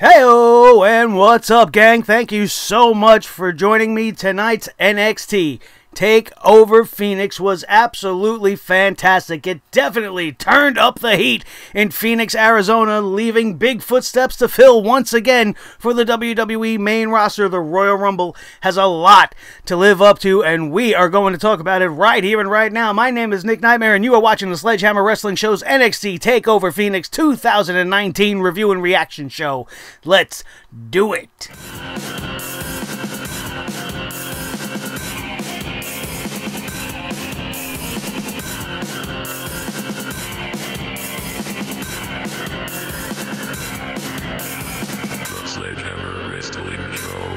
Heyo, and what's up, gang? Thank you so much for joining me. Tonight's NXT Takeover Phoenix was absolutely fantastic. It definitely turned up the heat in Phoenix, Arizona, leaving big footsteps to fill once again for the WWE main roster. The Royal Rumble has a lot to live up to, and we are going to talk about it right here and right now. My name is Nick Nightmare, and you are watching the Sledgehammer Wrestling Show's NXT Takeover Phoenix 2019 review and reaction show. Let's do it. Sledgehammer Wrestling Show.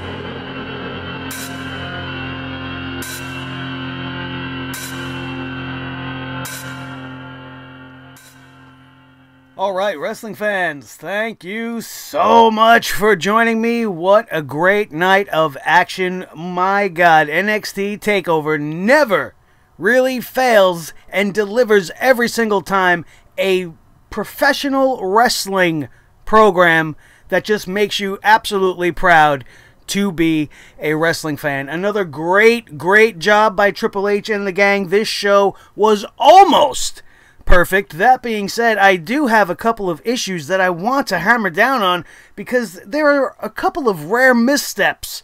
Alright, wrestling fans, thank you so much for joining me. What a great night of action. My God, NXT TakeOver never really fails and delivers every single time a professional wrestling program that just makes you absolutely proud to be a wrestling fan. Another great job by Triple H and the gang. This show was almost perfect. That being said, I do have a couple of issues that I want to hammer down on because there are a couple of rare missteps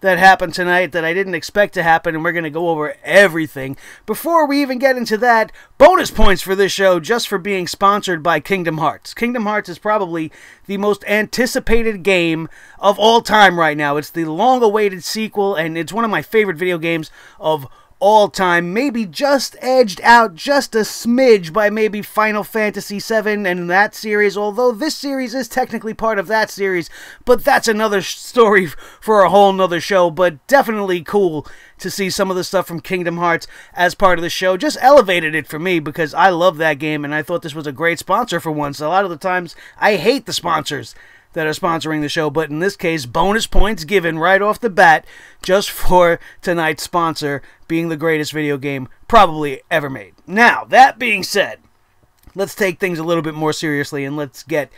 that happened tonight that I didn't expect to happen, and we're going to go over everything. Before we even get into that, bonus points for this show just for being sponsored by Kingdom Hearts. Kingdom Hearts is probably the most anticipated game of all time right now. It's the long-awaited sequel, and it's one of my favorite video games of all time, maybe just edged out just a smidge by maybe Final Fantasy VII and that series, although this series is technically part of that series, but that's another story for a whole nother show. But definitely cool to see some of the stuff from Kingdom Hearts as part of the show. Just elevated it for me because I love that game and I thought this was a great sponsor for once. A lot of the times I hate the sponsors that are sponsoring the show, but in this case, bonus points given right off the bat just for tonight's sponsor being the greatest video game probably ever made. Now, that being said, let's take things a little bit more seriously and let's get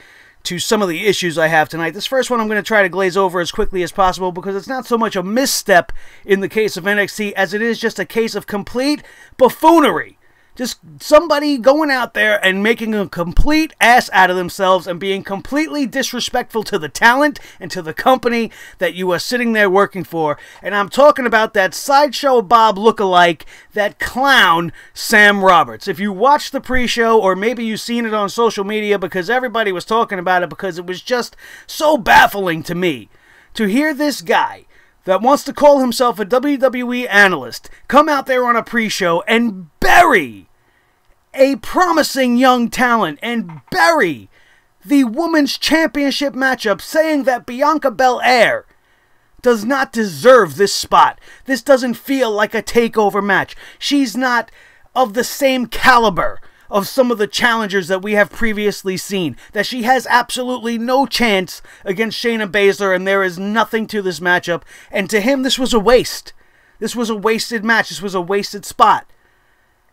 to some of the issues I have tonight. This first one I'm going to try to glaze over as quickly as possible because it's not so much a misstep in the case of NXT as it is just a case of complete buffoonery. Just somebody going out there and making a complete ass out of themselves and being completely disrespectful to the talent and to the company that you are sitting there working for. And I'm talking about that Sideshow Bob lookalike, that clown Sam Roberts. If you watched the pre-show, or maybe you've seen it on social media because everybody was talking about it because it was just so baffling to me to hear this guy that wants to call himself a WWE analyst come out there on a pre-show and bury a promising young talent and bury the Women's Championship matchup, saying that Bianca BelAir does not deserve this spot. This doesn't feel like a takeover match. She's not of the same caliber of some of the challengers that we have previously seen, that she has absolutely no chance against Shayna Baszler, and there is nothing to this matchup. And to him, this was a waste. This was a wasted match. This was a wasted spot.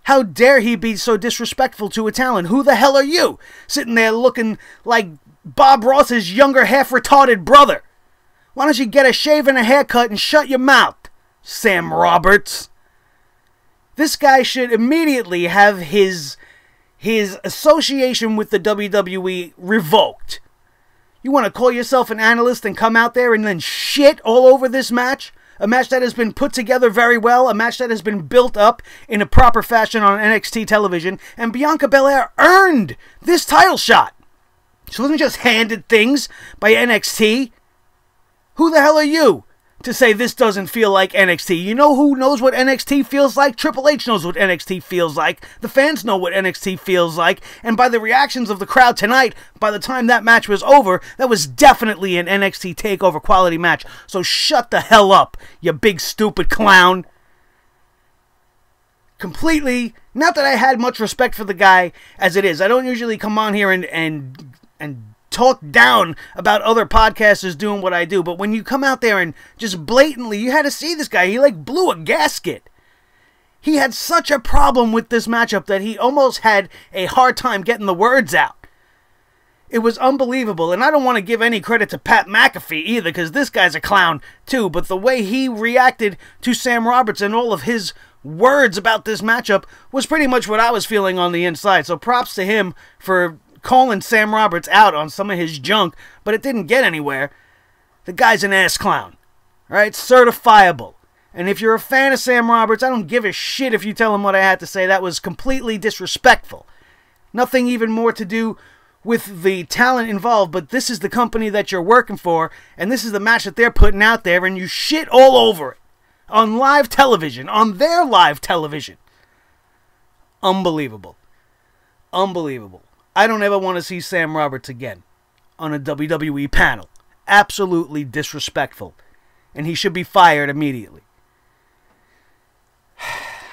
How dare he be so disrespectful to a talent? Who the hell are you? Sitting there looking like Bob Ross's younger half-retarded brother. Why don't you get a shave and a haircut and shut your mouth, Sam Roberts? This guy should immediately have his association with the WWE revoked. You want to call yourself an analyst and come out there and then shit all over this match? A match that has been put together very well, a match that has been built up in a proper fashion on NXT television, and Bianca BelAir earned this title shot. She wasn't just handed things by NXT. Who the hell are you to say this doesn't feel like NXT? You know who knows what NXT feels like? Triple H knows what NXT feels like. The fans know what NXT feels like. And by the reactions of the crowd tonight, by the time that match was over, that was definitely an NXT TakeOver quality match. So shut the hell up, you big stupid clown. Completely, not that I had much respect for the guy as it is. I don't usually come on here and talk down about other podcasters doing what I do, but when you come out there and just blatantly, you had to see this guy, he like blew a gasket. He had such a problem with this matchup that he almost had a hard time getting the words out. It was unbelievable, and I don't want to give any credit to Pat McAfee either, because this guy's a clown too, but the way he reacted to Sam Roberts and all of his words about this matchup was pretty much what I was feeling on the inside. So props to him for calling Sam Roberts out on some of his junk, but it didn't get anywhere. The guy's an ass clown, right? Certifiable. And if you're a fan of Sam Roberts, I don't give a shit if you tell him what I had to say. That was completely disrespectful. Nothing even more to do with the talent involved, but this is the company that you're working for, and this is the match that they're putting out there, and you shit all over it. On live television. On their live television. Unbelievable. Unbelievable. I don't ever want to see Sam Roberts again on a WWE panel. Absolutely disrespectful. And he should be fired immediately.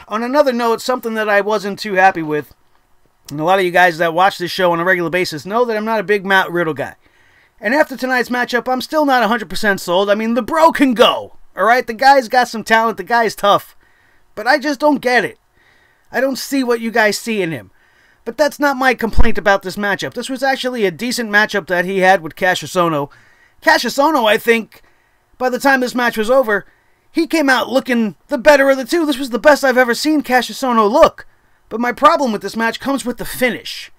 On another note, something that I wasn't too happy with, and a lot of you guys that watch this show on a regular basis know that I'm not a big Matt Riddle guy. And after tonight's matchup, I'm still not 100% sold. I mean, the bro can go. Alright, the guy's got some talent, the guy's tough. But I just don't get it. I don't see what you guys see in him. But that's not my complaint about this matchup. This was actually a decent matchup that he had with Cassius. Cassius, I think, by the time this match was over, he came out looking the better of the two. This was the best I've ever seen Cassius look. But my problem with this match comes with the finish.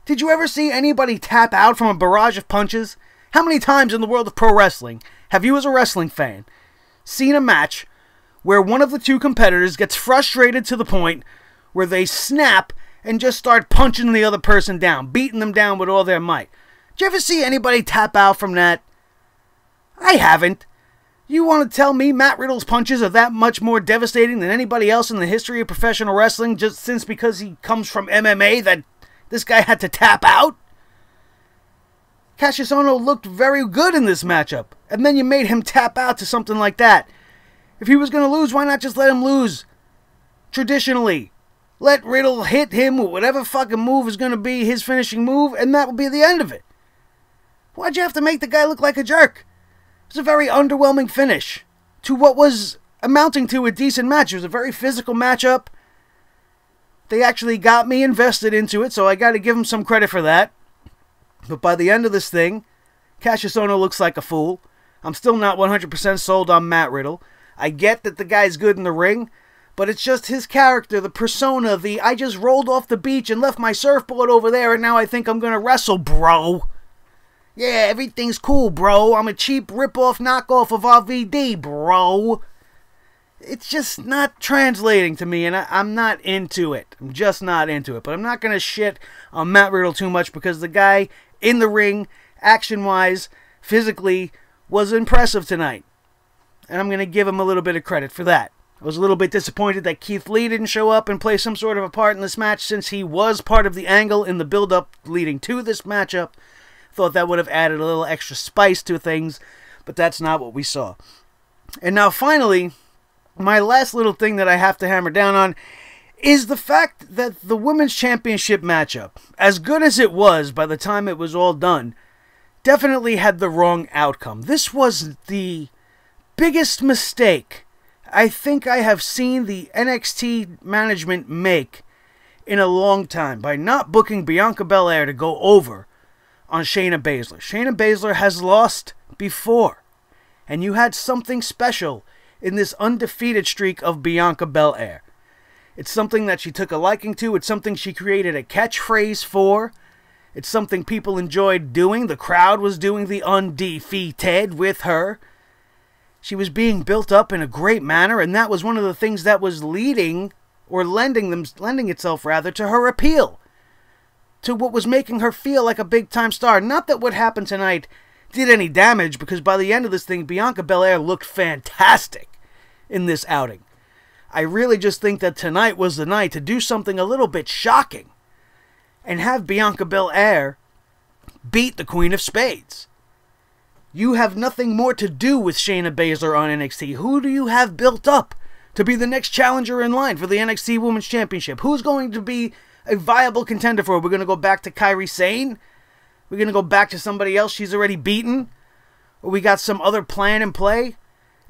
Did you ever see anybody tap out from a barrage of punches? How many times in the world of pro wrestling have you, as a wrestling fan, seen a match where one of the two competitors gets frustrated to the point where they snap and just start punching the other person down, beating them down with all their might? Did you ever see anybody tap out from that? I haven't. You want to tell me Matt Riddle's punches are that much more devastating than anybody else in the history of professional wrestling just since because he comes from MMA that this guy had to tap out? Cassius looked very good in this matchup, and then you made him tap out to something like that. If he was going to lose, why not just let him lose? Traditionally, let Riddle hit him with whatever fucking move is going to be his finishing move, and that will be the end of it. Why'd you have to make the guy look like a jerk? It was a very underwhelming finish to what was amounting to a decent match. It was a very physical matchup. They actually got me invested into it, so I got to give them some credit for that. But by the end of this thing, Cassius looks like a fool. I'm still not 100% sold on Matt Riddle. I get that the guy's good in the ring, but it's just his character, the persona, I just rolled off the beach and left my surfboard over there and now I think I'm going to wrestle, bro. Yeah, everything's cool, bro. I'm a cheap rip-off knockoff of RVD, bro. It's just not translating to me, and I'm not into it. I'm just not into it. But I'm not going to shit on Matt Riddle too much because the guy in the ring, action-wise, physically, was impressive tonight. And I'm going to give him a little bit of credit for that. I was a little bit disappointed that Keith Lee didn't show up and play some sort of a part in this match since he was part of the angle in the build-up leading to this matchup. Thought that would have added a little extra spice to things, but that's not what we saw. And now finally, my last little thing that I have to hammer down on is the fact that the Women's Championship matchup, as good as it was by the time it was all done, definitely had the wrong outcome. This was the biggest mistake I think I have seen the NXT management make in a long time by not booking Bianca BelAir to go over on Shayna Baszler. Shayna Baszler has lost before, and you had something special in this undefeated streak of Bianca BelAir. It's something that she took a liking to. It's something she created a catchphrase for. It's something people enjoyed doing. The crowd was doing the undefeated with her. She was being built up in a great manner, and that was one of the things that was leading, or lending itself rather, to her appeal, to what was making her feel like a big-time star. Not that what happened tonight did any damage, because by the end of this thing, Bianca BelAir looked fantastic in this outing. I really just think that tonight was the night to do something a little bit shocking and have Bianca BelAir beat the Queen of Spades. You have nothing more to do with Shayna Baszler on NXT. Who do you have built up to be the next challenger in line for the NXT Women's Championship? Who's going to be a viable contender for her? We're going to go back to Kairi Sane? We're going to go back to somebody else she's already beaten? Or we got some other plan in play?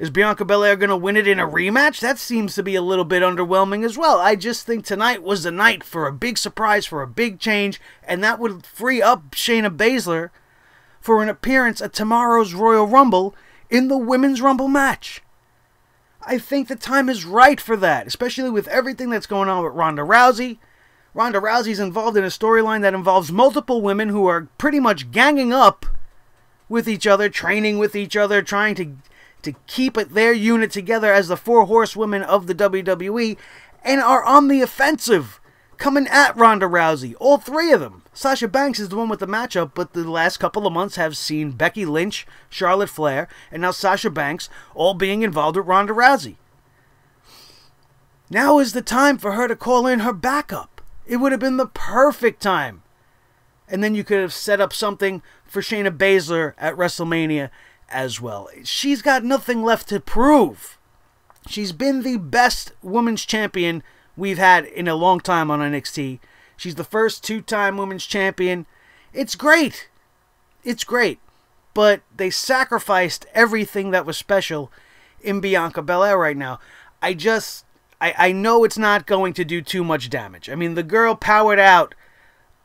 Is Bianca BelAir going to win it in a rematch? That seems to be a little bit underwhelming as well. I just think tonight was the night for a big surprise, for a big change, and that would free up Shayna Baszler for an appearance at tomorrow's Royal Rumble in the Women's Rumble match. I think the time is right for that, especially with everything that's going on with Ronda Rousey. Ronda Rousey's involved in a storyline that involves multiple women who are pretty much ganging up with each other, training with each other, trying to keep their unit together as the 4 horsewomen of the WWE, and are on the offensive, coming at Ronda Rousey. All 3 of them. Sasha Banks is the one with the matchup, but the last couple of months have seen Becky Lynch, Charlotte Flair, and now Sasha Banks all being involved with Ronda Rousey. Now is the time for her to call in her backup. It would have been the perfect time. And then you could have set up something for Shayna Baszler at WrestleMania as well. She's got nothing left to prove. She's been the best women's champion we've had in a long time on NXT. She's the first 2-time women's champion. It's great. It's great. But they sacrificed everything that was special in Bianca BelAir right now. I know it's not going to do too much damage. I mean, the girl powered out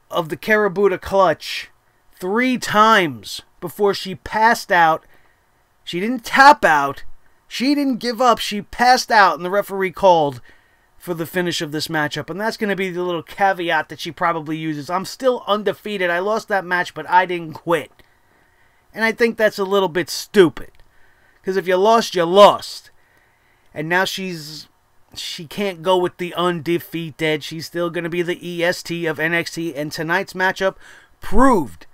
of the Karabuta clutch 3 times before she passed out. She didn't tap out. She didn't give up. She passed out, and the referee called for the finish of this matchup. And that's going to be the little caveat that she probably uses. I'm still undefeated. I lost that match, but I didn't quit. And I think that's a little bit stupid. Because if you lost, you lost. And now she can't go with the undefeated. She's still going to be the EST of NXT. And tonight's matchup proved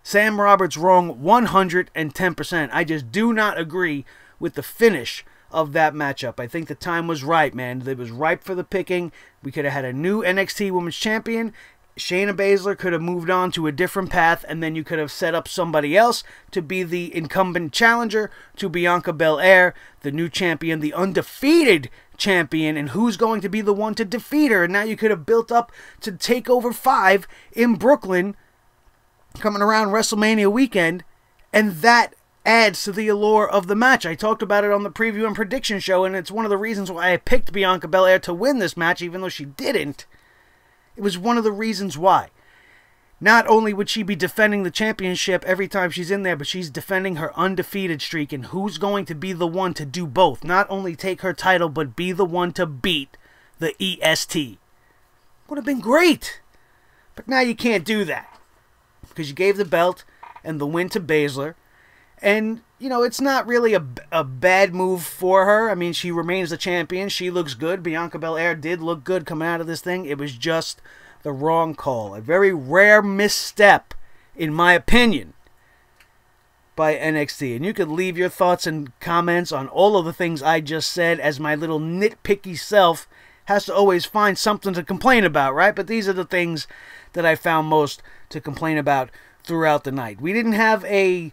Sam Roberts wrong 110%. I just do not agree with the finish of that matchup. I think the time was right, man. It was ripe for the picking. We could have had a new NXT Women's Champion. Shayna Baszler could have moved on to a different path, and then you could have set up somebody else to be the incumbent challenger to Bianca BelAir, the new champion, the undefeated champion, and who's going to be the one to defeat her. And now you could have built up to TakeOver 5 in Brooklyn coming around WrestleMania weekend, and that adds to the allure of the match. I talked about it on the preview and prediction show, and it's one of the reasons why I picked Bianca BelAir to win this match, even though she didn't. It was one of the reasons why. Not only would she be defending the championship every time she's in there, but she's defending her undefeated streak, and who's going to be the one to do both? Not only take her title, but be the one to beat the EST. Would have been great. But now you can't do that, because you gave the belt and the win to Baszler. And, you know, it's not really a bad move for her. I mean, she remains the champion. She looks good. Bianca BelAir did look good coming out of this thing. It was just the wrong call. A very rare misstep, in my opinion, by NXT. And you could leave your thoughts and comments on all of the things I just said, as my little nitpicky self has to always find something to complain about, right? But these are the things that I found most to complain about throughout the night. We didn't have a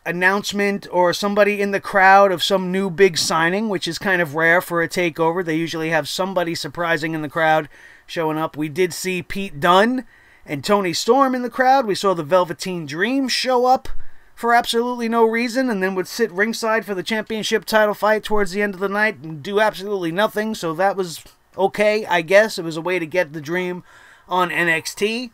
announcement or somebody in the crowd of some new big signing, which is kind of rare for a takeover. They usually have somebody surprising in the crowd showing up. We did see Pete Dunne and Tony Storm in the crowd. We saw the Velveteen Dream show up for absolutely no reason, and then would sit ringside for the championship title fight towards the end of the night and do absolutely nothing. So that was okay, I guess. It was a way to get the Dream on NXT,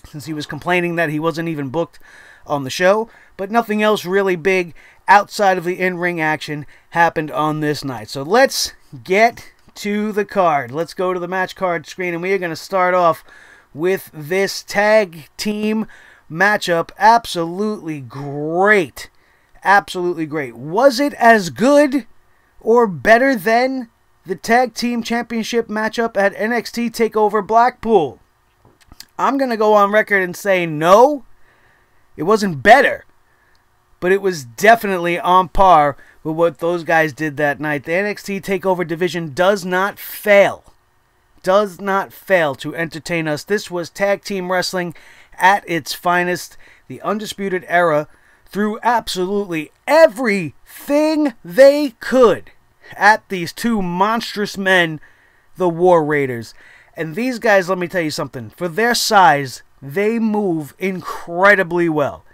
since he was complaining that he wasn't even booked on the show. But nothing else really big outside of the in-ring action happened on this night. So let's get to the card. Let's go to the match card screen, and we are going to start off with this tag team matchup. Absolutely great. Absolutely great. Was it as good or better than the tag team championship matchup at NXT TakeOver Blackpool? I'm going to go on record and say no. It wasn't better, but it was definitely on par with what those guys did that night. The NXT TakeOver division does not fail. Does not fail to entertain us. This was tag team wrestling at its finest. The Undisputed Era threw absolutely everything they could at these two monstrous men, the War Raiders. And these guys, let me tell you something. For their size, they move incredibly well.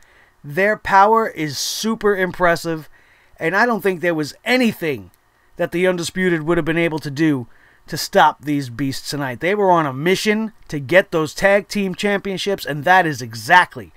Their power is super impressive, And I don't think there was anything that the Undisputed would have been able to do to stop these beasts tonight. They were on a mission to get those tag team championships, and that is exactly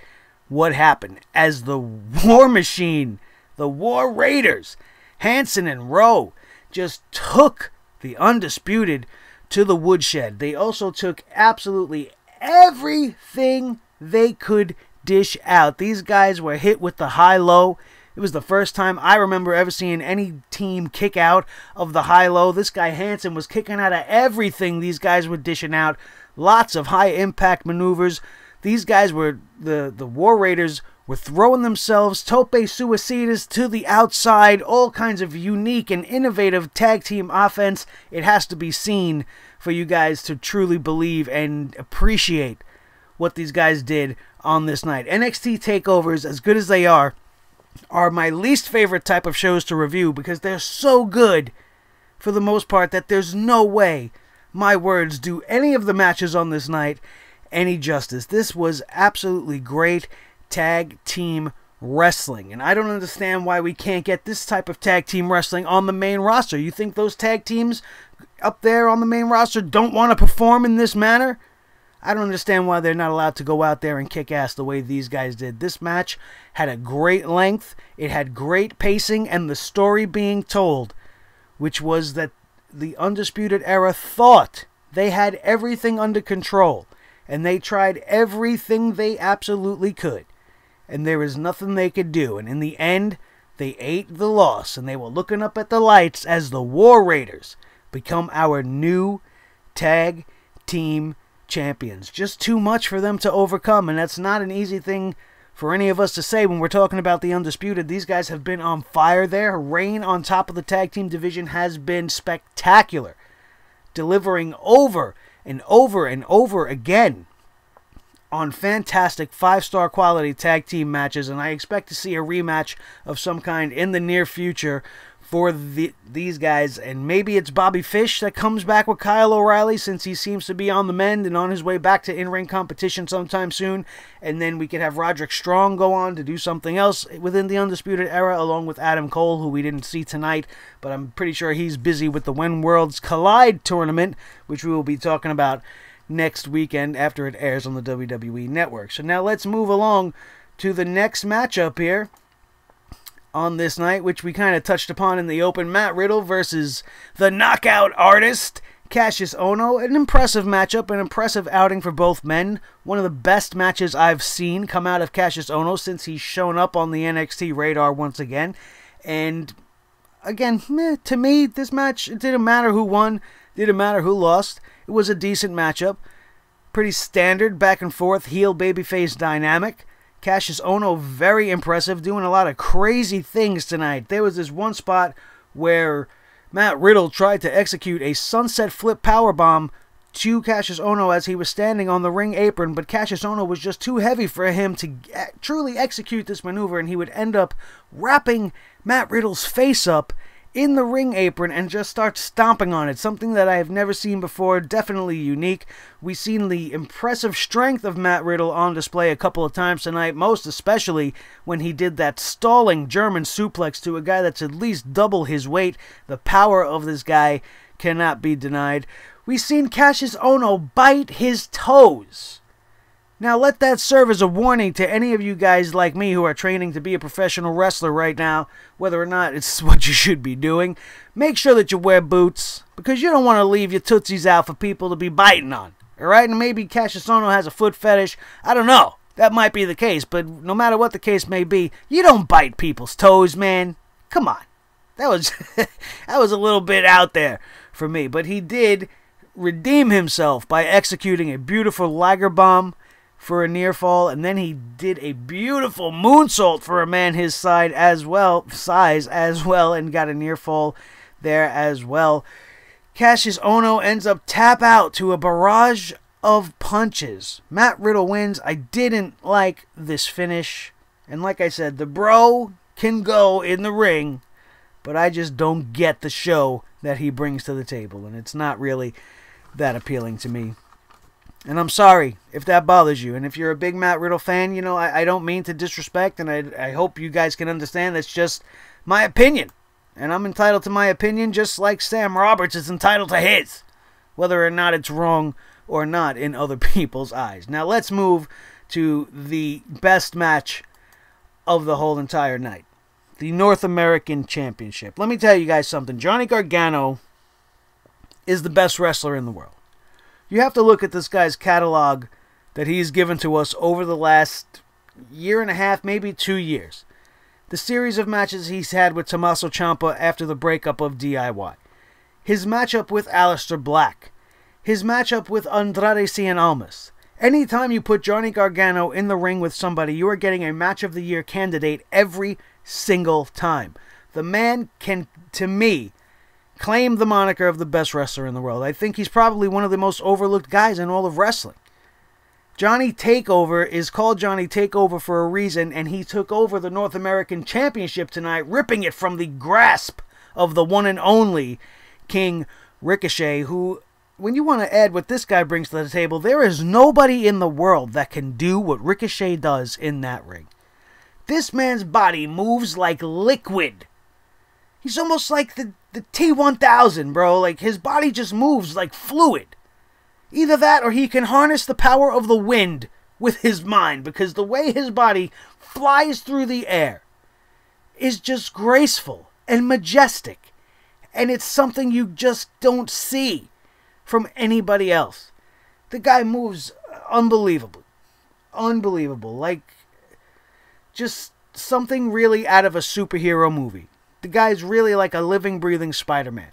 what happened. As the War Machine, the War Raiders, Hanson and Rowe, just took the Undisputed to the woodshed. They also took absolutely everything they could dish out. These guys were hit with the high-low. It was the first time I remember ever seeing any team kick out of the high-low. This guy Hanson was kicking out of everything these guys were dishing out. Lots of high-impact maneuvers. These guys were, the War Raiders were throwing themselves tope suicidas to the outside. All kinds of unique and innovative tag team offense. It has to be seen for you guys to truly believe and appreciate what these guys did on this night. NXT takeovers, as good as they are my least favorite type of shows to review because they're so good for the most part that there's no way my words do any of the matches on this night any justice. This was absolutely great tag team wrestling, and I don't understand why we can't get this type of tag team wrestling on the main roster. You think those tag teams up there on the main roster don't want to perform in this manner? I don't understand why they're not allowed to go out there and kick ass the way these guys did. This match had a great length, it had great pacing, and the story being told, which was that the Undisputed Era thought they had everything under control, and they tried everything they absolutely could, and there was nothing they could do, and in the end, they ate the loss, and they were looking up at the lights as the War Raiders become our new tag team champions. Just too much for them to overcome, and that's not an easy thing for any of us to say when we're talking about the Undisputed. These guys have been on fire. Their reign on top of the tag team division has been spectacular, delivering over and over and over again on fantastic 5-star quality tag team matches, and I expect to see a rematch of some kind in the near future for these guys. And maybe it's Bobby Fish that comes back with Kyle O'Reilly, since he seems to be on the mend and on his way back to in-ring competition sometime soon. And then we could have Roderick Strong go on to do something else within the Undisputed Era, along with Adam Cole, who we didn't see tonight, but I'm pretty sure he's busy with the When Worlds Collide tournament, which we will be talking about next weekend after it airs on the WWE Network. So now let's move along to the next matchup here on this night, which we kind of touched upon in the open. Matt Riddle versus the Knockout Artist, Cassius Ohno. An impressive matchup, an impressive outing for both men. One of the best matches I've seen come out of Cassius Ohno since he's shown up on the NXT radar once again. And again, to me, this match, it didn't matter who won, didn't matter who lost. It was a decent matchup. Pretty standard back and forth heel babyface dynamic. Cassius Ohno, very impressive, doing a lot of crazy things tonight. There was this one spot where Matt Riddle tried to execute a sunset flip powerbomb to Cassius Ohno as he was standing on the ring apron, but Cassius Ohno was just too heavy for him to truly execute this maneuver, and he would end up wrapping Matt Riddle's face up in the ring apron and just start stomping on it. Something that I have never seen before, definitely unique. We've seen the impressive strength of Matt Riddle on display a couple of times tonight, most especially when he did that stalling German suplex to a guy that's at least double his weight. The power of this guy cannot be denied. We've seen Cassius Ohno bite his toes. Now let that serve as a warning to any of you guys like me who are training to be a professional wrestler right now, whether or not it's what you should be doing. Make sure that you wear boots, because you don't want to leave your tootsies out for people to be biting on. Alright, and maybe Cassius Ohno has a foot fetish. I don't know. That might be the case, but no matter what the case may be, you don't bite people's toes, man. Come on. That was that was a little bit out there for me, but he did redeem himself by executing a beautiful Liger bomb for a near fall, and then he did a beautiful moonsault for a man his size as well, and got a near fall there as well. Cassius Ohno ends up tap out to a barrage of punches. Matt Riddle wins. I didn't like this finish, and like I said, the bro can go in the ring, but I just don't get the show that he brings to the table, and it's not really that appealing to me. And I'm sorry if that bothers you. And if you're a big Matt Riddle fan, you know, I don't mean to disrespect, and I hope you guys can understand that's just my opinion. And I'm entitled to my opinion just like Sam Roberts is entitled to his, whether or not it's wrong or not in other people's eyes. Now let's move to the best match of the whole entire night. The North American Championship. Let me tell you guys something. Johnny Gargano is the best wrestler in the world. You have to look at this guy's catalog that he's given to us over the last year and a half, maybe 2 years. The series of matches he's had with Tomasso Ciampa after the breakup of DIY. His matchup with Aleister Black. His matchup with Andrade Cien Almas. Anytime you put Johnny Gargano in the ring with somebody, you are getting a Match of the Year candidate every single time. The man can, to me, claim the moniker of the best wrestler in the world. I think he's probably one of the most overlooked guys in all of wrestling. Johnny Takeover is called Johnny Takeover for a reason, and he took over the North American Championship tonight, ripping it from the grasp of the one and only King Ricochet, who, when you want to add what this guy brings to the table, there is nobody in the world that can do what Ricochet does in that ring. This man's body moves like liquid. He's almost like the T-1000, bro. Like, his body just moves like fluid. Either that or he can harness the power of the wind with his mind, because the way his body flies through the air is just graceful and majestic. And it's something you just don't see from anybody else. The guy moves unbelievably. Unbelievable. Like, just something really out of a superhero movie. The guy's really like a living, breathing Spider-Man.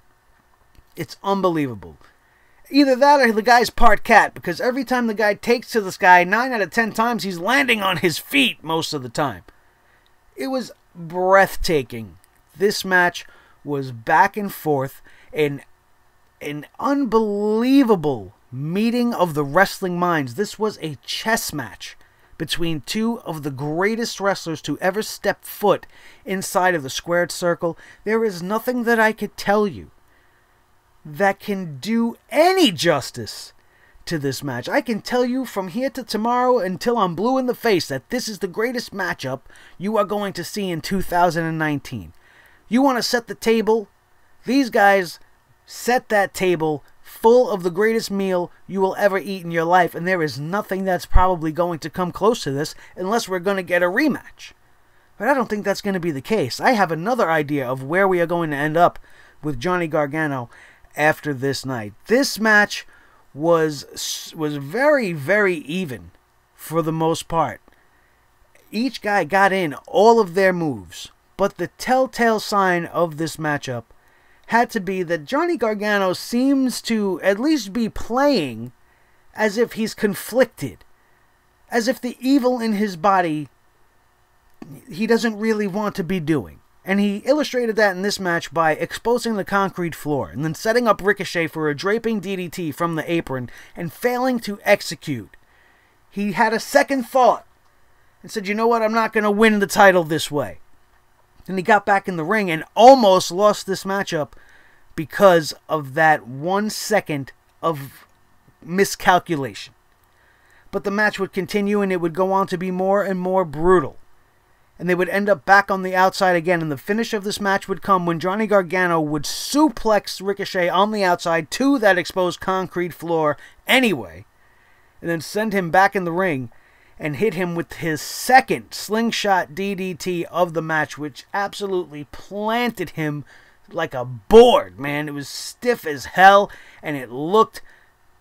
It's unbelievable. Either that or the guy's part cat, because every time the guy takes to the sky, 9 out of 10 times he's landing on his feet most of the time. It was breathtaking. This match was back and forth, an unbelievable meeting of the wrestling minds. This was a chess match between two of the greatest wrestlers to ever step foot inside of the squared circle. There is nothing that I could tell you that can do any justice to this match. I can tell you from here to tomorrow until I'm blue in the face that this is the greatest matchup you are going to see in 2019. You want to set the table? These guys set that table full of the greatest meal you will ever eat in your life, and there is nothing that's probably going to come close to this unless we're going to get a rematch. But I don't think that's going to be the case. I have another idea of where we are going to end up with Johnny Gargano after this night. This match was very, very even for the most part. Each guy got in all of their moves, but the telltale sign of this matchup had to be that Johnny Gargano seems to at least be playing as if he's conflicted, as if the evil in his body he doesn't really want to be doing. And he illustrated that in this match by exposing the concrete floor and then setting up Ricochet for a draping DDT from the apron and failing to execute. He had a second thought and said, you know what, I'm not going to win the title this way. Then he got back in the ring and almost lost this matchup because of that 1 second of miscalculation. But the match would continue and it would go on to be more and more brutal. And they would end up back on the outside again. And the finish of this match would come when Johnny Gargano would suplex Ricochet on the outside to that exposed concrete floor anyway. And then send him back in the ring and hit him with his second slingshot DDT of the match, which absolutely planted him like a board, man. It was stiff as hell, and it looked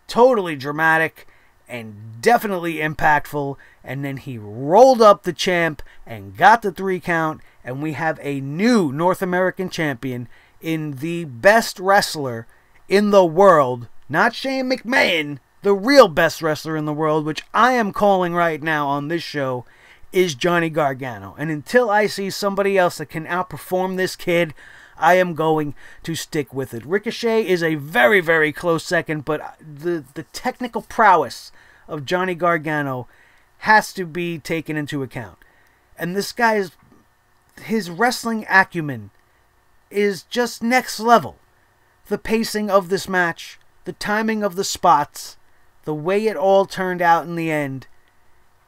totally dramatic and definitely impactful. And then he rolled up the champ and got the 3 count, and we have a new North American champion in the best wrestler in the world, not Shane McMahon, the real best wrestler in the world, which I am calling right now on this show, is Johnny Gargano. And until I see somebody else that can outperform this kid, I am going to stick with it. Ricochet is a very, very close second, but the technical prowess of Johnny Gargano has to be taken into account. And this guy's, his wrestling acumen is just next level. The pacing of this match, the timing of the spots, the way it all turned out in the end,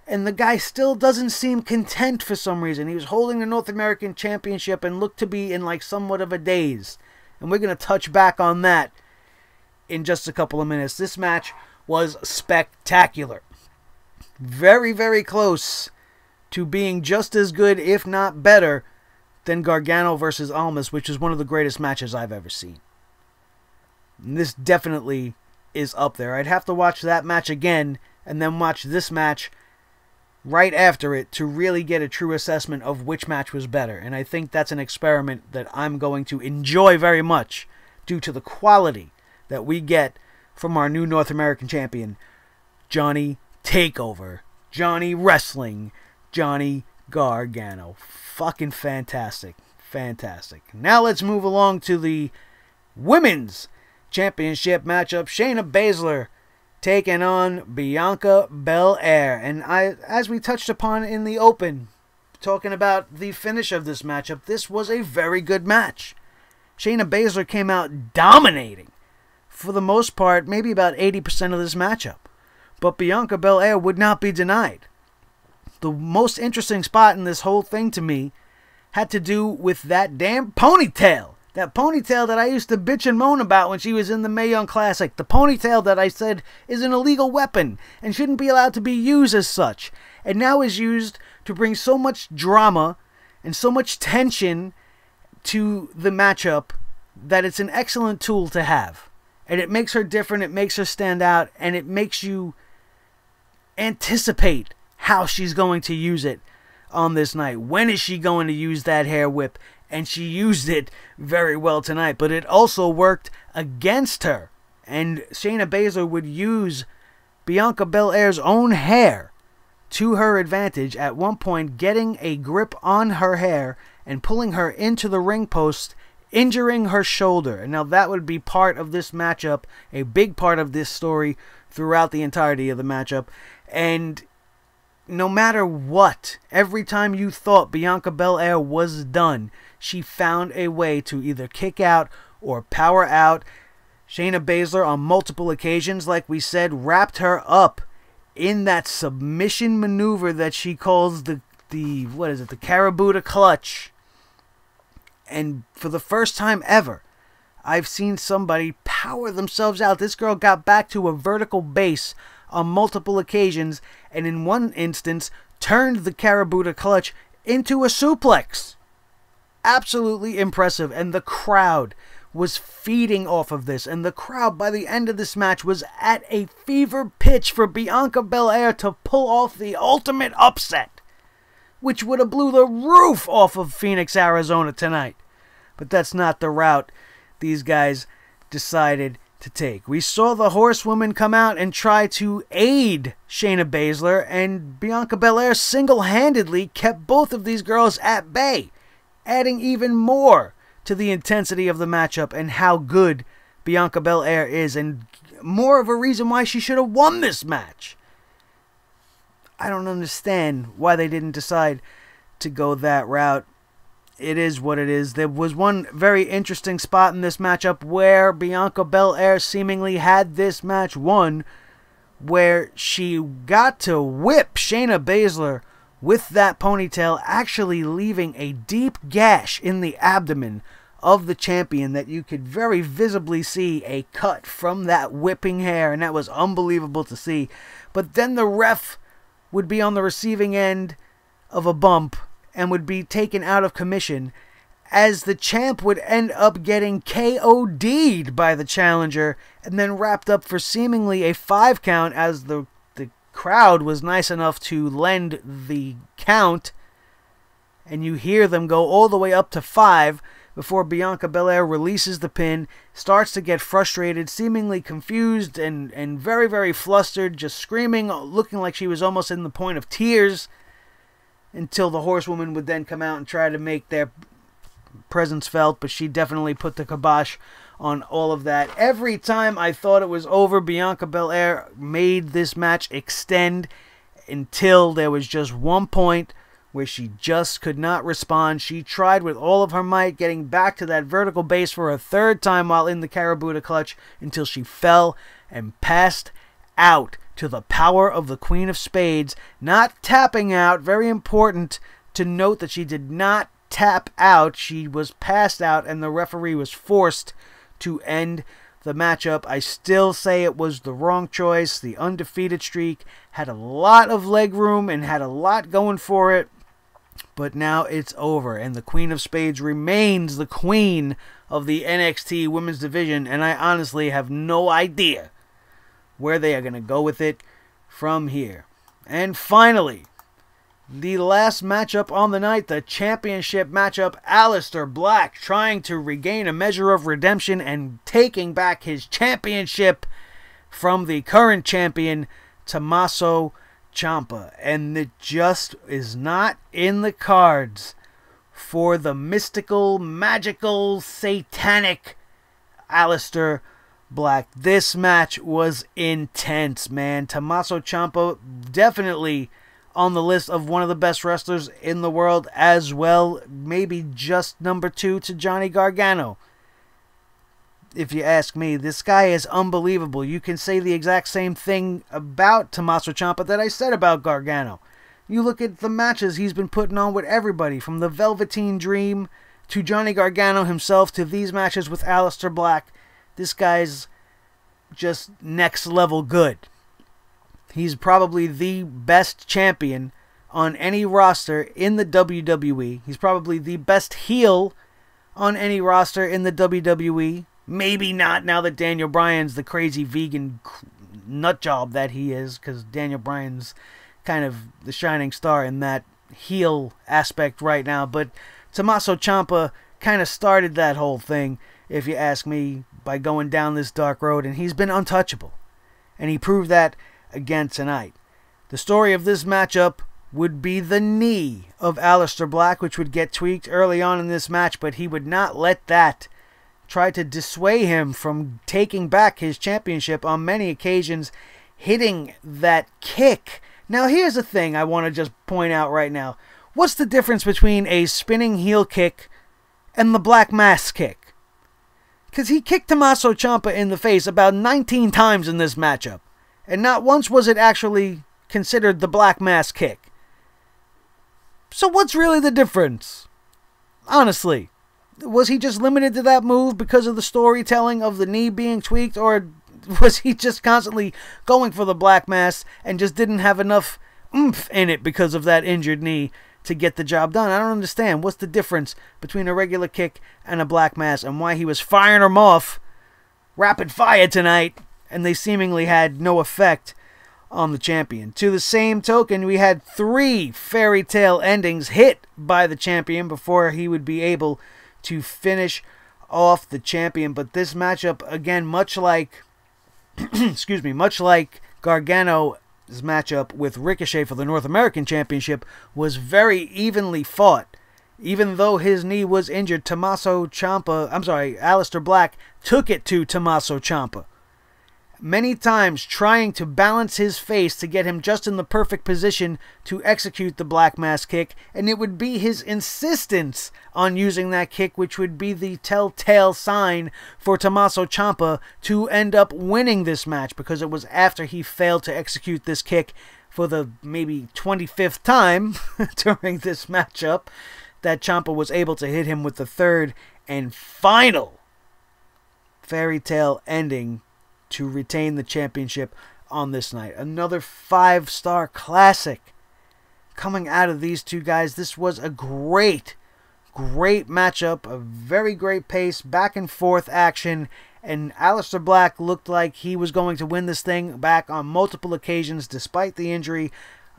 And the guy still doesn't seem content for some reason. He was holding the North American Championship and looked to be in like somewhat of a daze. And we're going to touch back on that in just a couple of minutes. This match was spectacular. Very, very close to being just as good, if not better, than Gargano versus Almas, which is one of the greatest matches I've ever seen. And this definitely is up there. I'd have to watch that match again and then watch this match right after it to really get a true assessment of which match was better. And I think that's an experiment that I'm going to enjoy very much due to the quality that we get from our new North American champion, Johnny Takeover, Johnny Wrestling, Johnny Gargano. Fucking fantastic. Fantastic. Now let's move along to the Women's Championship matchup. Shayna Baszler taking on Bianca BelAir. And as we touched upon in the open, talking about the finish of this matchup, this was a very good match. Shayna Baszler came out dominating for the most part, maybe about 80% of this matchup. But Bianca BelAir would not be denied. The most interesting spot in this whole thing to me had to do with that damn ponytail. That ponytail that I used to bitch and moan about when she was in the Mae Young Classic. The ponytail that I said is an illegal weapon and shouldn't be allowed to be used as such. And now is used to bring so much drama and so much tension to the matchup that it's an excellent tool to have. And it makes her different, it makes her stand out, and it makes you anticipate how she's going to use it on this night. When is she going to use that hair whip? And she used it very well tonight, but it also worked against her. And Shayna Baszler would use Bianca BelAir's own hair to her advantage, at one point getting a grip on her hair and pulling her into the ring post, injuring her shoulder. And now that would be part of this matchup, a big part of this story throughout the entirety of the matchup. And no matter what, every time you thought Bianca BelAir was done, she found a way to either kick out or power out. Shayna Baszler on multiple occasions, like we said, wrapped her up in that submission maneuver that she calls the Karabuta clutch. And for the first time ever, I've seen somebody power themselves out. This girl got back to a vertical base on multiple occasions, and in one instance turned the Karabuta clutch into a suplex. Absolutely impressive, and the crowd was feeding off of this, and the crowd by the end of this match was at a fever pitch for Bianca BelAir to pull off the ultimate upset, which would have blew the roof off of Phoenix, Arizona tonight. But that's not the route these guys decided to take. We saw the Horsewoman come out and try to aid Shayna Baszler, and Bianca BelAir single-handedly kept both of these girls at bay, adding even more to the intensity of the matchup and how good Bianca BelAir is, and more of a reason why she should have won this match. I don't understand why they didn't decide to go that route. It is what it is. There was one very interesting spot in this matchup where Bianca BelAir seemingly had this match won, where she got to whip Shayna Baszler with that ponytail, actually leaving a deep gash in the abdomen of the champion that you could very visibly see a cut from that whipping hair, and that was unbelievable to see. But then the ref would be on the receiving end of a bump and would be taken out of commission, as the champ would end up getting KO'd by the challenger and then wrapped up for seemingly a 5 count, as the crowd was nice enough to lend the count, and you hear them go all the way up to 5 before Bianca BelAir releases the pin, starts to get frustrated, seemingly confused and very, very flustered, just screaming, looking like she was almost in the point of tears, until the Horsewoman would then come out and try to make their presence felt, but she definitely put the kibosh on all of that. Every time I thought it was over, Bianca BelAir made this match extend until there was just one point where she just could not respond. She tried with all of her might, getting back to that vertical base for a third time while in the Karabuta clutch, until she fell and passed out to the power of the Queen of Spades not tapping out. Very important to note that she did not tap out. She was passed out and the referee was forced to end the matchup. I still say it was the wrong choice. The undefeated streak had a lot of leg room and had a lot going for it. But now it's over, and the Queen of Spades remains the queen of the NXT Women's Division, and I honestly have no idea where they are going to go with it from here. And finally, the last matchup on the night, the championship matchup, Aleister Black trying to regain a measure of redemption and taking back his championship from the current champion, Tomasso Ciampa. And it just is not in the cards for the mystical, magical, satanic Aleister Black. This match was intense, man. Tomasso Ciampa definitely on the list of one of the best wrestlers in the world as well. Maybe just number 2 to Johnny Gargano. If you ask me, this guy is unbelievable. You can say the exact same thing about Tomasso Ciampa that I said about Gargano. You look at the matches he's been putting on with everybody, from the Velveteen Dream to Johnny Gargano himself to these matches with Aleister Black. This guy's just next level good. He's probably the best champion on any roster in the WWE. He's probably the best heel on any roster in the WWE. Maybe not now that Daniel Bryan's the crazy vegan nutjob that he is, because Daniel Bryan's kind of the shining star in that heel aspect right now. But Tomasso Ciampa kind of started that whole thing, if you ask me, by going down this dark road, and he's been untouchable. And he proved that again tonight. The story of this matchup would be the knee of Aleister Black, which would get tweaked early on in this match, but he would not let that try to dissuade him from taking back his championship on many occasions, hitting that kick. Now, here's the thing I want to just point out right now. What's the difference between a spinning heel kick and the Black Mass kick? Because he kicked Tomasso Ciampa in the face about 19 times in this matchup, and not once was it actually considered the Black Mass kick. So what's really the difference? Honestly, was he just limited to that move because of the storytelling of the knee being tweaked, or was he just constantly going for the Black Mass and just didn't have enough oomph in it because of that injured knee to get the job done? I don't understand. What's the difference between a regular kick and a Black Mass, and why he was firing them off rapid fire tonight and they seemingly had no effect on the champion. To the same token, we had 3 fairy tale endings hit by the champion before he would be able to finish off the champion. But this matchup, again, much like excuse me, much like Gargano's matchup with Ricochet for the North American Championship, was very evenly fought. Even though his knee was injured, Aleister Black took it to Tomasso Ciampa many times, trying to balance his face to get him just in the perfect position to execute the Black Mass kick, and it would be his insistence on using that kick which would be the telltale sign for Tomasso Ciampa to end up winning this match, because it was after he failed to execute this kick for the maybe 25th time during this matchup that Ciampa was able to hit him with the 3rd and final fairy tale ending to retain the championship on this night. Another 5-star classic coming out of these two guys. This was a great matchup, a very great pace, back and forth action, and Aleister Black looked like he was going to win this thing back on multiple occasions despite the injury.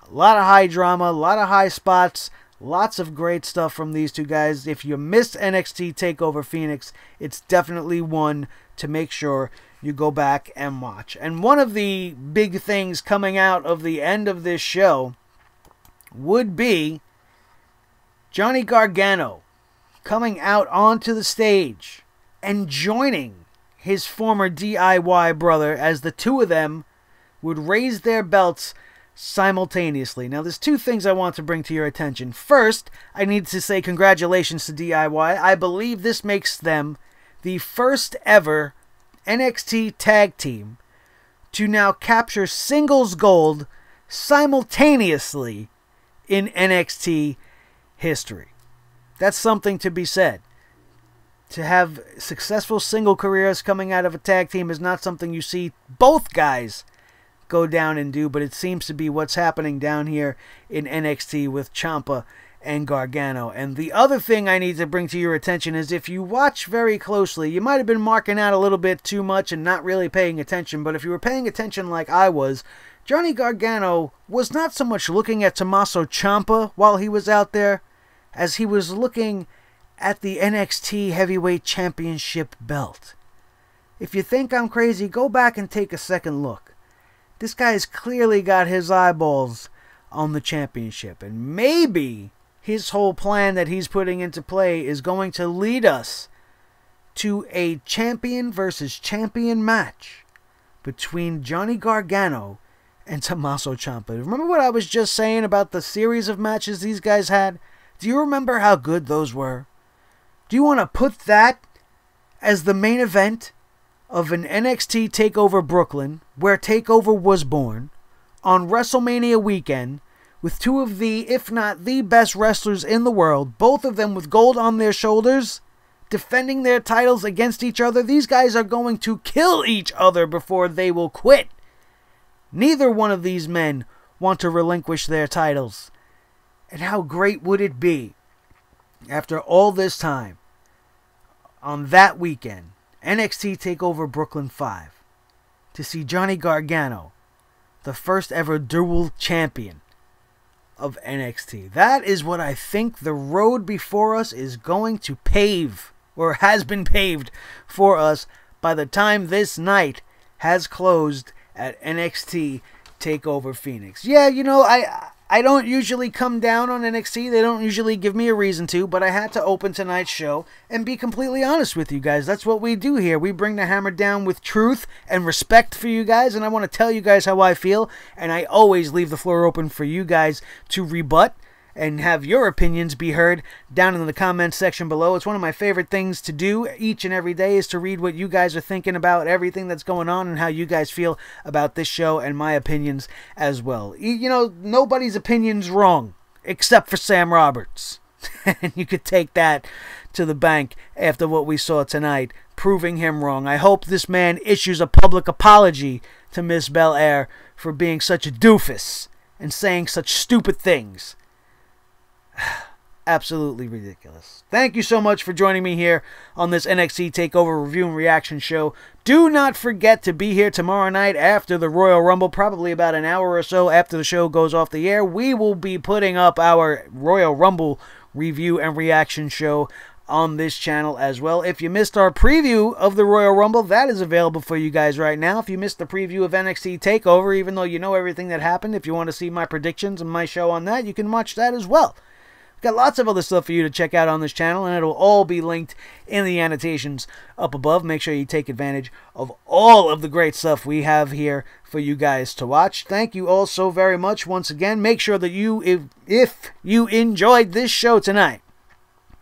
A lot of high drama, a lot of high spots, lots of great stuff from these two guys. If you missed NXT TakeOver Phoenix, it's definitely one to make sure you go back and watch. And one of the big things coming out of the end of this show would be Johnny Gargano coming out onto the stage and joining his former DIY brother, as the two of them would raise their belts simultaneously. Now, there's 2 things I want to bring to your attention. First, I need to say congratulations to DIY. I believe this makes them the first ever NXT tag team to now capture singles gold simultaneously in NXT history. That's something to be said. To have successful single careers coming out of a tag team is not something you see both guys go down and do, but it seems to be what's happening down here in NXT with Ciampa and Gargano. And the other thing I need to bring to your attention is, if you watch very closely, you might have been marking out a little bit too much and not really paying attention, but if you were paying attention like I was, Johnny Gargano was not so much looking at Tomasso Ciampa while he was out there as he was looking at the NXT Heavyweight Championship belt. If you think I'm crazy, go back and take a second look. This guy's clearly got his eyeballs on the championship, and maybe his whole plan that he's putting into play is going to lead us to a champion versus champion match between Johnny Gargano and Tomasso Ciampa. Remember what I was just saying about the series of matches these guys had? Do you remember how good those were? Do you want to put that as the main event of an NXT TakeOver Brooklyn, where TakeOver was born, on WrestleMania weekend, with two of the, if not the best wrestlers in the world, both of them with gold on their shoulders, defending their titles against each other? These guys are going to kill each other before they will quit. Neither one of these men want to relinquish their titles. And how great would it be, after all this time, on that weekend, NXT TakeOver Brooklyn 5, to see Johnny Gargano, the first ever dual champion of NXT. That is what I think the road before us is going to pave, or has been paved for us by the time this night has closed at NXT TakeOver Phoenix. Yeah, you know, I don't usually come down on NXT. They don't usually give me a reason to, but I had to open tonight's show and be completely honest with you guys. That's what we do here. We bring the hammer down with truth and respect for you guys, and I want to tell you guys how I feel, and I always leave the floor open for you guys to rebut and have your opinions be heard down in the comments section below. It's one of my favorite things to do each and every day, is to read what you guys are thinking about everything that's going on and how you guys feel about this show and my opinions as well. You know, nobody's opinion's wrong except for Sam Roberts. And you could take that to the bank after what we saw tonight, proving him wrong. I hope this man issues a public apology to Miss BelAir for being such a doofus and saying such stupid things. Absolutely ridiculous. Thank you so much for joining me here on this NXT TakeOver review and reaction show. Do not forget to be here tomorrow night after the Royal Rumble, probably about an hour or so after the show goes off the air. We will be putting up our Royal Rumble review and reaction show on this channel as well. If you missed our preview of the Royal Rumble, that is available for you guys right now. If you missed the preview of NXT TakeOver, even though you know everything that happened, if you want to see my predictions and my show on that, you can watch that as well. Got lots of other stuff for you to check out on this channel, and it'll all be linked in the annotations up above. Make sure you take advantage of all of the great stuff we have here for you guys to watch. Thank you all so very much once again. Make sure that if you enjoyed this show tonight,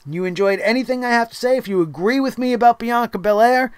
you enjoyed anything I have to say, if you agree with me about Bianca BelAir,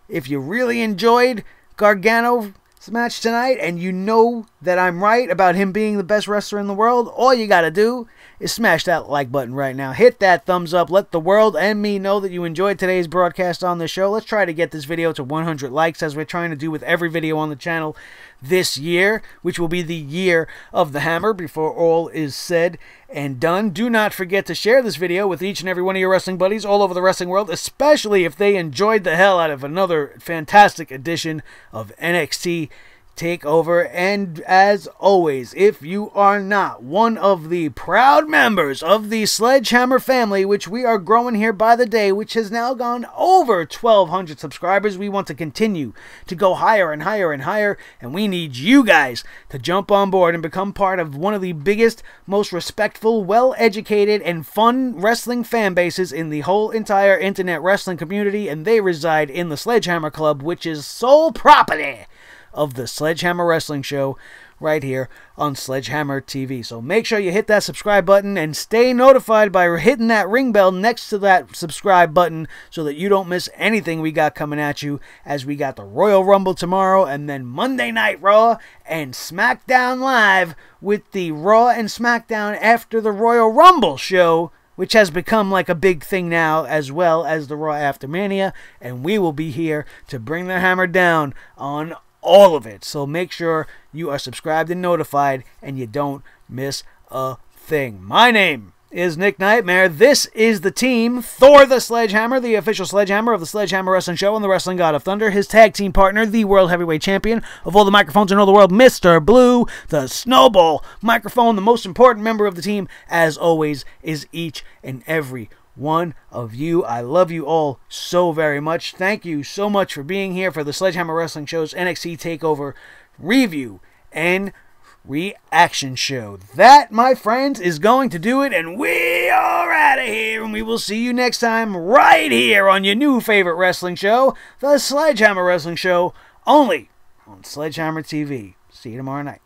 if you really enjoyed Gargano's match tonight, and you know that I'm right about him being the best wrestler in the world, all you gotta do is smash that like button right now. Hit that thumbs up. Let the world and me know that you enjoyed today's broadcast on the show. Let's try to get this video to 100 likes, as we're trying to do with every video on the channel this year, which will be the year of the hammer before all is said and done. Do not forget to share this video with each and every one of your wrestling buddies all over the wrestling world, especially if they enjoyed the hell out of another fantastic edition of NXT TakeOver. And as always, if you are not one of the proud members of the Sledgehammer family, which we are growing here by the day, which has now gone over 1,200 subscribers, we want to continue to go higher and higher and higher, and we need you guys to jump on board and become part of one of the biggest, most respectful, well-educated, and fun wrestling fan bases in the whole entire internet wrestling community, and they reside in the Sledgehammer Club, which is sole property of the Sledgehammer Wrestling Show right here on Sledgehammer TV. So make sure you hit that subscribe button and stay notified by hitting that ring bell next to that subscribe button so that you don't miss anything we got coming at you, as we got the Royal Rumble tomorrow and then Monday Night Raw and SmackDown Live with the Raw and SmackDown after the Royal Rumble show, which has become like a big thing now, as well as the Raw After Mania, and we will be here to bring the hammer down on all of it. So make sure you are subscribed and notified and you don't miss a thing. My name is Nick Nightmare. This is the team. Thor the Sledgehammer, the official Sledgehammer of the Sledgehammer Wrestling Show and the Wrestling God of Thunder. His tag team partner, the World Heavyweight Champion of all the microphones in all the world, Mr. Blue, the Snowball microphone. The most important member of the team, as always, is each and every one of you. I love you all so very much. Thank you so much for being here for the Sledgehammer Wrestling Show's NXT TakeOver review and reaction show. That, my friends, is going to do it, and we are out of here, and we will see you next time right here on your new favorite wrestling show, the Sledgehammer Wrestling Show, only on Sledgehammer TV. See you tomorrow night.